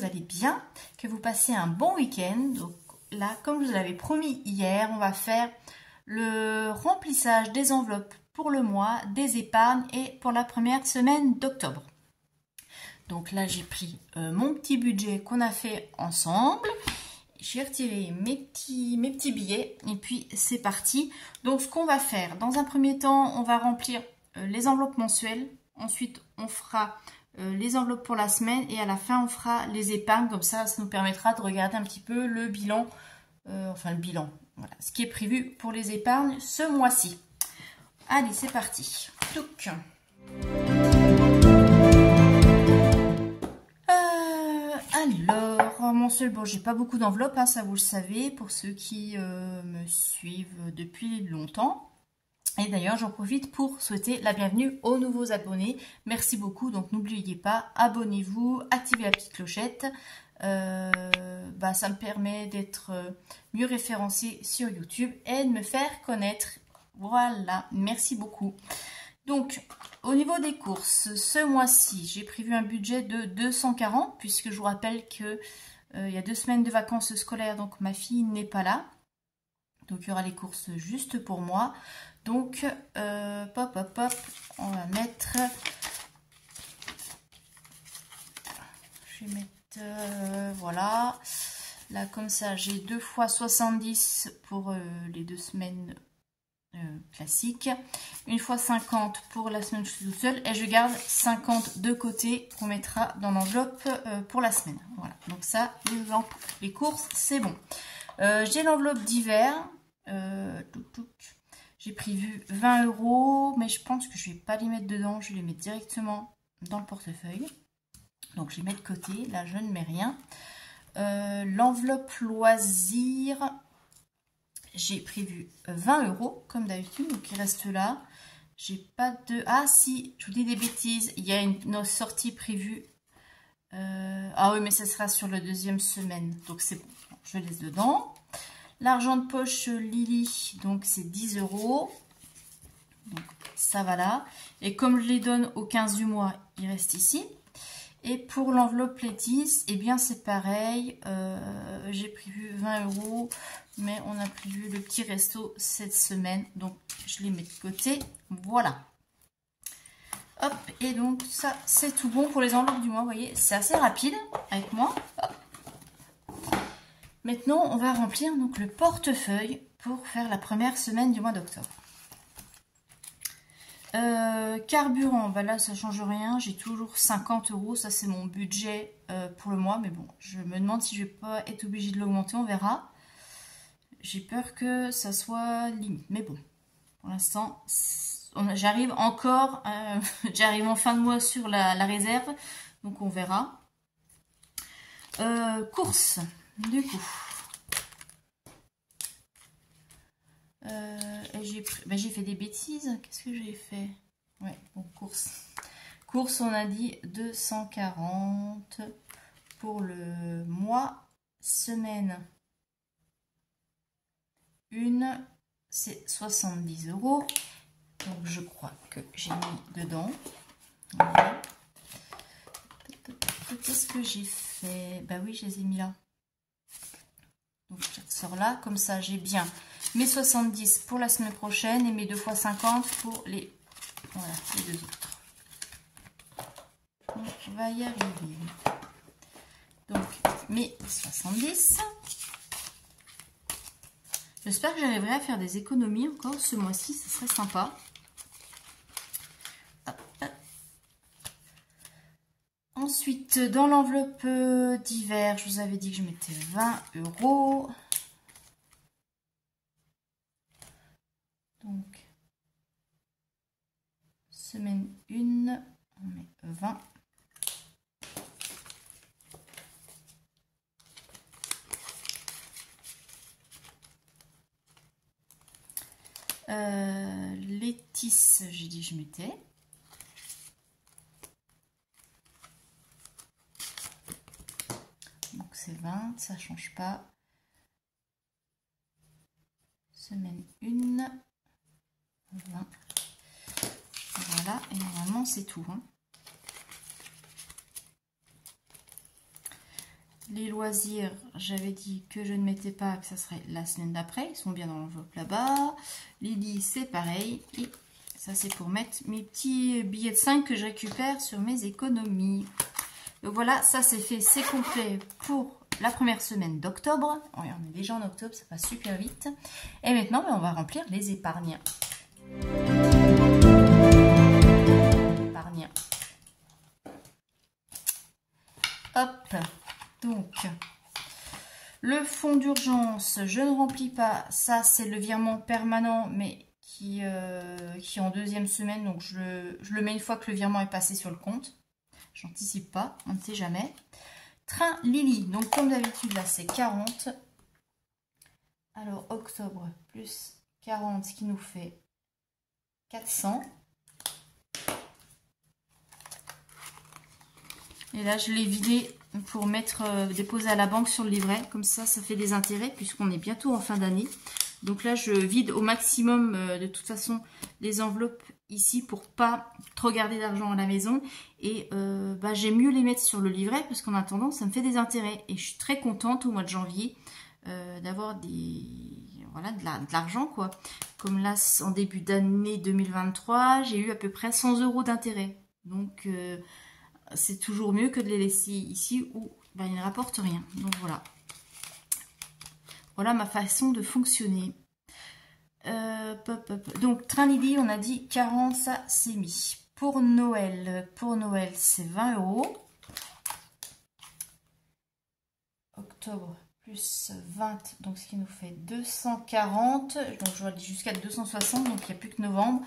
allez bien, que vous passez un bon week-end. Donc là, comme je vous l'avais promis hier, on va faire le remplissage des enveloppes pour le mois, des épargnes et pour la première semaine d'octobre. Donc là, j'ai pris mon petit budget qu'on a fait ensemble. J'ai retiré mes petits billets et puis c'est parti. Donc ce qu'on va faire, dans un premier temps, on va remplir les enveloppes mensuelles. Ensuite, on fera les enveloppes pour la semaine et à la fin, on fera les épargnes. Comme ça nous permettra de regarder un petit peu le bilan, voilà, ce qui est prévu pour les épargnes ce mois-ci. Allez, c'est parti. Donc, alors, mensuel, bon, j'ai pas beaucoup d'enveloppes, hein, ça vous le savez, pour ceux qui me suivent depuis longtemps. Et d'ailleurs, j'en profite pour souhaiter la bienvenue aux nouveaux abonnés. Merci beaucoup. Donc, n'oubliez pas, abonnez-vous, activez la petite clochette. Ça me permet d'être mieux référencé sur YouTube et de me faire connaître. Voilà, merci beaucoup. Donc, au niveau des courses, ce mois-ci, j'ai prévu un budget de 240, puisque je vous rappelle que il y a 2 semaines de vacances scolaires, donc ma fille n'est pas là. Donc, il y aura les courses juste pour moi. Donc, on va mettre... Je vais mettre... voilà. Là, comme ça, j'ai 2 fois 70 pour les 2 semaines classiques. 1 fois 50 pour la semaine où je suis toute seule. Et je garde 50 de côté qu'on mettra dans l'enveloppe pour la semaine. Voilà. Donc ça, les courses, c'est bon. J'ai l'enveloppe d'hiver. J'ai prévu 20 €, mais je pense que je ne vais pas les mettre dedans, je vais les mettre directement dans le portefeuille. Donc je les mets de côté, là je ne mets rien. L'enveloppe loisir, j'ai prévu 20 € comme d'habitude, donc il reste là. J'ai pas de... Ah si, je vous dis des bêtises, il y a une sortie prévue. Ah oui, mais ça sera sur la 2e semaine, donc c'est bon, je laisse dedans. L'argent de poche Lily, donc c'est 10 €. Donc ça va là. Et comme je les donne au 15 du mois, il reste ici. Et pour l'enveloppe Lettice, eh bien c'est pareil. J'ai prévu 20 €, mais on a prévu le petit resto cette semaine. Donc je les mets de côté. Voilà. Hop, et donc ça c'est tout bon pour les enveloppes du mois. Vous voyez, c'est assez rapide avec moi. Hop. Maintenant, on va remplir donc le portefeuille pour faire la première semaine du mois d'octobre. Carburant, bah là ça change rien, j'ai toujours 50 €, ça c'est mon budget pour le mois, mais bon, je me demande si je vais pas être obligée de l'augmenter, on verra. J'ai peur que ça soit limite, mais bon, pour l'instant, j'arrive encore, j'arrive en fin de mois sur la réserve, donc on verra. Courses. Du coup, j'ai fait des bêtises. Qu'est-ce que j'ai fait? Ouais, bon, course. Course, on a dit 240 pour le mois. Semaine 1, c'est 70 €. Donc, je crois que j'ai mis dedans. Voilà. Qu'est-ce que j'ai fait? Bah oui, je les ai mis là. Donc je ressors là, comme ça j'ai bien mes 70 pour la semaine prochaine et mes 2 fois 50 pour les, voilà, les 2 autres. On va y arriver. Donc mes 70. J'espère que j'arriverai à faire des économies encore ce mois-ci, ce serait sympa. Ensuite, dans l'enveloppe d'hiver, je vous avais dit que je mettais 20 €. Donc, semaine 1, on met 20. Lettice, j'ai dit que je mettais. Donc c'est 20, ça ne change pas. Semaine 1, 20. Voilà, et normalement c'est tout. Hein. Les loisirs, j'avais dit que je ne mettais pas, que ça serait la semaine d'après. Ils sont bien dans l'enveloppe là-bas. Lily, c'est pareil. Et ça, c'est pour mettre mes petits billets de 5 que je récupère sur mes économies. Donc voilà, ça c'est fait, c'est complet pour la première semaine d'octobre. On est déjà en octobre, ça passe super vite. Et maintenant, on va remplir les épargnes. Hop, donc le fonds d'urgence, je ne remplis pas. Ça, c'est le virement permanent, mais qui est en deuxième semaine. Donc je le mets une fois que le virement est passé sur le compte. J'anticipe pas, on ne sait jamais. Train Lily, donc comme d'habitude, là c'est 40. Alors octobre plus 40, ce qui nous fait 400. Et là, je l'ai vidé pour déposer à la banque sur le livret. Comme ça, ça fait des intérêts puisqu'on est bientôt en fin d'année. Donc là, je vide au maximum de toute façon les enveloppes ici pour pas trop garder d'argent à la maison. Et j'aime mieux les mettre sur le livret parce qu'en attendant, ça me fait des intérêts. Et je suis très contente au mois de janvier d'avoir de l'argent, quoi. Comme là, en début d'année 2023, j'ai eu à peu près 100 € d'intérêt. Donc c'est toujours mieux que de les laisser ici où ils ne rapportent rien. Donc voilà. Voilà ma façon de fonctionner. Donc train Lily, on a dit 40, ça c'est mis. Pour Noël, c'est 20 €. Octobre plus 20, donc ce qui nous fait 240. Donc je vais aller jusqu'à 260, donc il n'y a plus que novembre.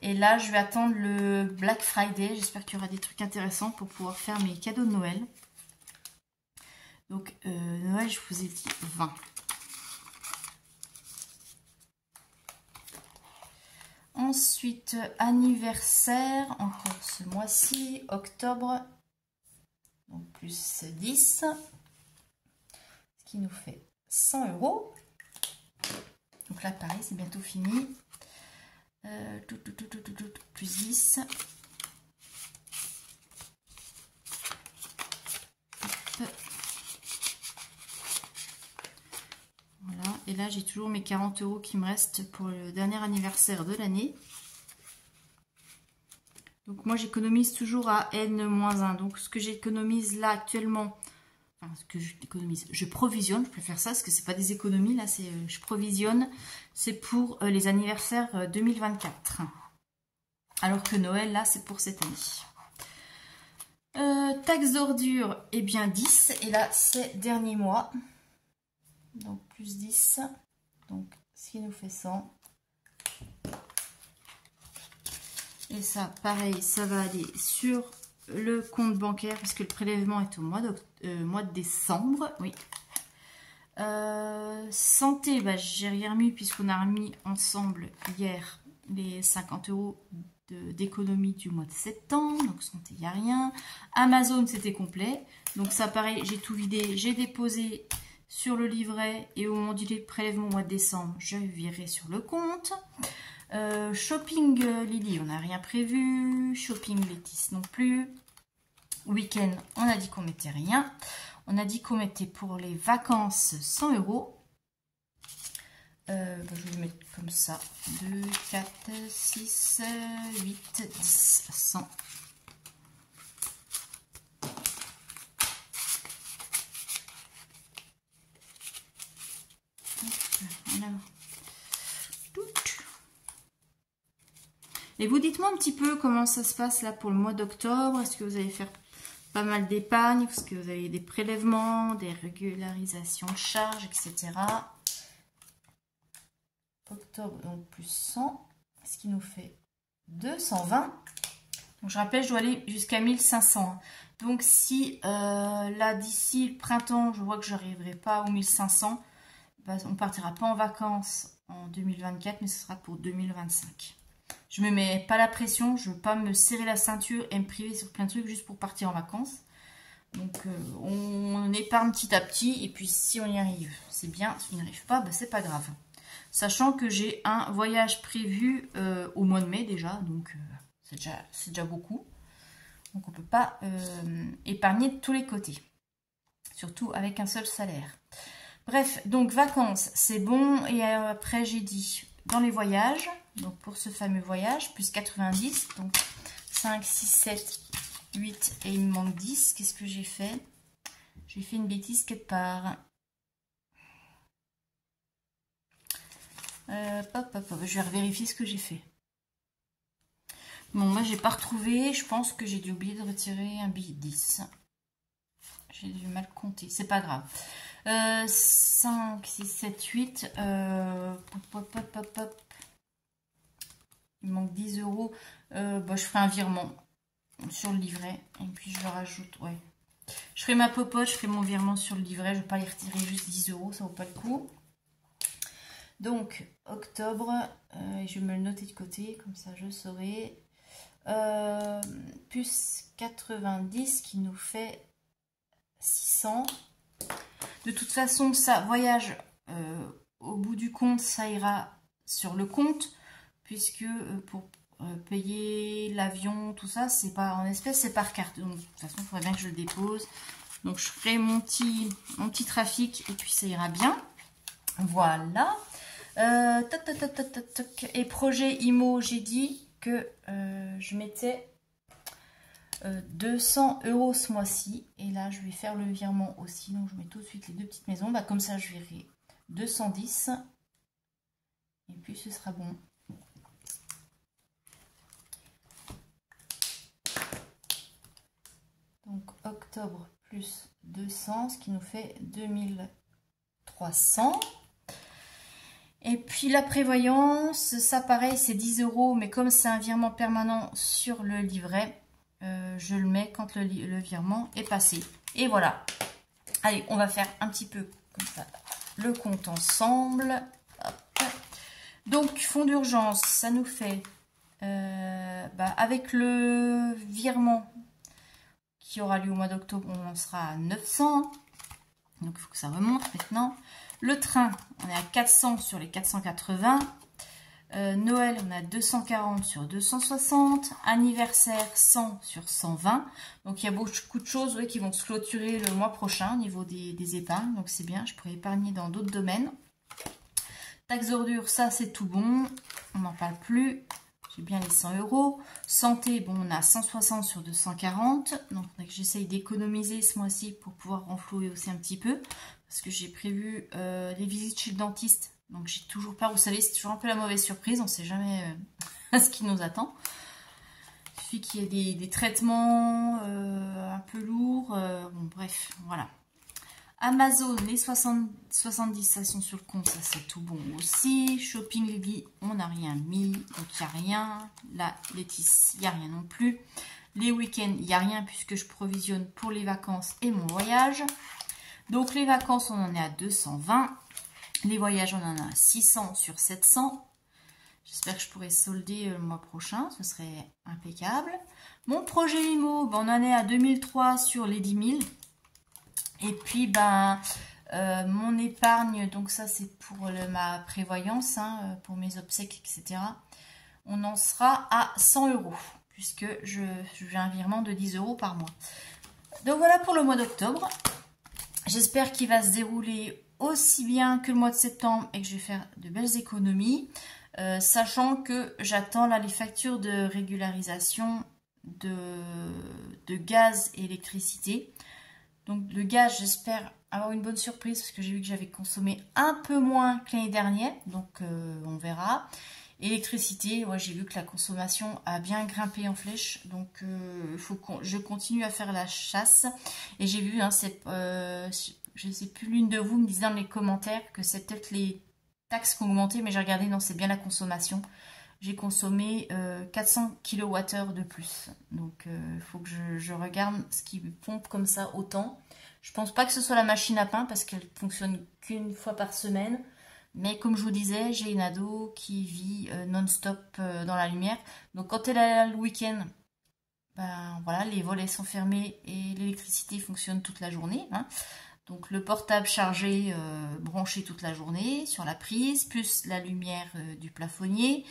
Et là, je vais attendre le Black Friday. J'espère qu'il y aura des trucs intéressants pour pouvoir faire mes cadeaux de Noël. Donc, Noël, je vous ai dit 20. Ensuite, anniversaire, encore ce mois-ci, octobre. Donc, plus 10. Ce qui nous fait 100 €. Donc là, pareil, c'est bientôt fini. Plus 10. Voilà, et là j'ai toujours mes 40 € qui me restent pour le dernier anniversaire de l'année. Donc moi j'économise toujours à N-1. Donc ce que j'économise là actuellement, enfin ce que j'économise, je provisionne, je préfère ça parce que c'est pas des économies, là c'est je provisionne, c'est pour les anniversaires 2024. Alors que Noël là c'est pour cette année. Taxe d'ordure, et bien 10, et là c'est dernier mois. Donc plus 10, donc ce qui nous fait 100. Et ça, pareil, ça va aller sur le compte bancaire puisque le prélèvement est au mois de décembre. Oui. Santé, j'ai rien remis puisqu'on a remis ensemble hier les 50 € d'économie du mois de septembre. Donc santé, il n'y a rien. Amazon, c'était complet. Donc ça, pareil, j'ai tout vidé. J'ai déposé sur le livret et au moment du prélèvement au mois de décembre, je virerai sur le compte. Shopping Lily, on n'a rien prévu. Shopping Létis non plus. Week-end, on a dit qu'on mettait rien. On a dit qu'on mettait pour les vacances 100 €. Je vais le mettre comme ça. 2, 4, 6, 8, 10, 100. Et vous dites-moi un petit peu comment ça se passe là pour le mois d'octobre. Est-ce que vous allez faire pas mal d'épargne? Est-ce que vous avez des prélèvements, des régularisations de charges, etc. Octobre, donc plus 100. Ce qui nous fait 220. Donc je rappelle, je dois aller jusqu'à 1500. Donc si là d'ici le printemps, je vois que je n'arriverai pas aux 1500, on ne partira pas en vacances en 2024, mais ce sera pour 2025. Je me mets pas la pression, je veux pas me serrer la ceinture et me priver sur plein de trucs juste pour partir en vacances. Donc on épargne petit à petit et puis si on y arrive, c'est bien. Si on n'y arrive pas, c'est pas grave. Sachant que j'ai un voyage prévu au mois de mai déjà, donc c'est déjà beaucoup. Donc on peut pas épargner de tous les côtés. surtout avec un seul salaire. Bref, donc vacances, c'est bon. Et après, j'ai dit dans les voyages, donc pour ce fameux voyage, plus 90, donc 5, 6, 7, 8 et il me manque 10. Qu'est-ce que j'ai fait? J'ai fait une bêtise quelque part. Je vais vérifier ce que j'ai fait. Bon, moi, j'ai pas retrouvé. Je pense que j'ai dû oublier de retirer un billet de 10. J'ai dû mal compter. C'est pas grave. 5, 6, 7, 8. Il manque 10 euros. Je ferai un virement sur le livret. Et puis, je le rajoute. Ouais. Je ferai ma popote. Je ferai mon virement sur le livret. Je ne vais pas y retirer juste 10 euros. Ça vaut pas le coup. Donc, octobre. Je vais me le noter de côté. Comme ça, je saurai. Plus 90 qui nous fait 600. De toute façon, ça, voyage, au bout du compte, ça ira sur le compte, puisque pour payer l'avion, tout ça, c'est pas en espèces, c'est par carte. Donc, de toute façon, il faudrait bien que je le dépose. Donc, je ferai mon petit trafic et puis ça ira bien. Voilà. Et projet IMO, j'ai dit que je mettais 200 euros ce mois-ci. Et là, je vais faire le virement aussi. Donc, je mets tout de suite les deux petites maisons. Bah, comme ça, je verrai 210. Et puis, ce sera bon. Donc, octobre plus 200, ce qui nous fait 2300. Et puis, la prévoyance, ça, pareil, c'est 10 euros. Mais comme c'est un virement permanent sur le livret, je le mets quand le virement est passé. Et voilà. Allez, on va faire un petit peu comme ça le compte ensemble. Hop. Donc, fonds d'urgence, ça nous fait, avec le virement qui aura lieu au mois d'octobre, on en sera à 900. Donc, il faut que ça remonte maintenant. Le train, on est à 400 sur les 480. Noël, on a 240 sur 260. Anniversaire, 100 sur 120. Donc, il y a beaucoup de choses qui vont se clôturer le mois prochain au niveau des épargnes. Donc, c'est bien. Je pourrais épargner dans d'autres domaines. Taxe ordure, ça, c'est tout bon. On n'en parle plus. J'ai bien les 100 euros. Santé, bon, on a 160 sur 240. Donc, j'essaye d'économiser ce mois-ci pour pouvoir renflouer aussi un petit peu. Parce que j'ai prévu des visites chez le dentiste. Donc, j'ai toujours peur. Vous savez, c'est toujours un peu la mauvaise surprise. On ne sait jamais ce qui nous attend. Il suffit qu'il y ait des traitements un peu lourds. Bon, bref, voilà. Amazon, les 70, ça sont sur le compte. Ça, c'est tout bon aussi. Shopping Lily, on n'a rien mis. Donc, il n'y a rien. La Laetice, il n'y a rien non plus. Les week-ends, il n'y a rien puisque je provisionne pour les vacances et mon voyage. Donc, les vacances, on en est à 220. Les voyages, on en a 600 sur 700. J'espère que je pourrai solder le mois prochain. Ce serait impeccable. Mon projet IMO, on en est à 2003 sur les 10 000. Et puis, mon épargne, donc ça, c'est pour ma prévoyance, pour mes obsèques, etc. On en sera à 100 euros, puisque j'ai un virement de 10 euros par mois. Donc, voilà pour le mois d'octobre. J'espère qu'il va se dérouler aussi bien que le mois de septembre et que je vais faire de belles économies, sachant que j'attends là les factures de régularisation de gaz et électricité. Donc le gaz, j'espère avoir une bonne surprise parce que j'ai vu que j'avais consommé un peu moins que l'année dernière, donc on verra. Électricité, ouais, j'ai vu que la consommation a bien grimpé en flèche, donc il faut que je continue à faire la chasse. Et j'ai vu, je ne sais plus, l'une de vous me disait dans les commentaires que c'est peut-être les taxes qui ont augmenté, mais j'ai regardé, non, c'est bien la consommation. J'ai consommé 400 kWh de plus. Donc, il faut que je regarde ce qui pompe comme ça autant. Je pense pas que ce soit la machine à pain parce qu'elle fonctionne qu'une fois par semaine. Mais comme je vous disais, j'ai une ado qui vit non-stop dans la lumière. Donc, quand elle est là le week-end, voilà, les volets sont fermés et l'électricité fonctionne toute la journée. Donc, le portable chargé, branché toute la journée sur la prise, plus la lumière du plafonnier.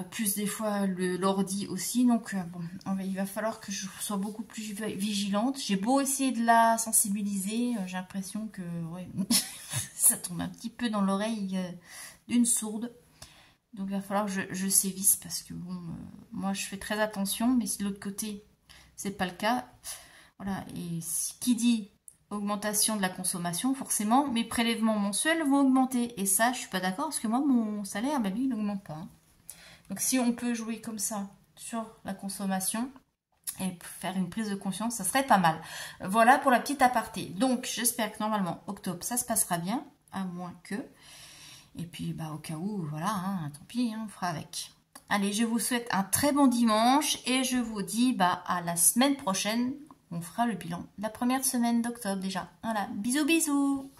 plus des fois l'ordi aussi. Donc bon, il va falloir que je sois beaucoup plus vigilante. J'ai beau essayer de la sensibiliser, j'ai l'impression que ouais, ça tombe un petit peu dans l'oreille d'une sourde. Donc il va falloir que je sévisse parce que bon, moi je fais très attention, mais si de l'autre côté c'est pas le cas, voilà. Et qui dit augmentation de la consommation, forcément mes prélèvements mensuels vont augmenter. Et ça, je suis pas d'accord parce que moi mon salaire, bah lui, il n'augmente pas. Hein. Donc si on peut jouer comme ça sur la consommation et faire une prise de conscience, ça serait pas mal. Voilà pour la petite aparté. Donc j'espère que normalement octobre ça se passera bien, à moins que. Et puis, bah, au cas où, voilà, hein, tant pis, hein, on fera avec. Allez, je vous souhaite un très bon dimanche et je vous dis bah, à la semaine prochaine. On fera le bilan de la première semaine d'octobre déjà. Voilà, bisous bisous.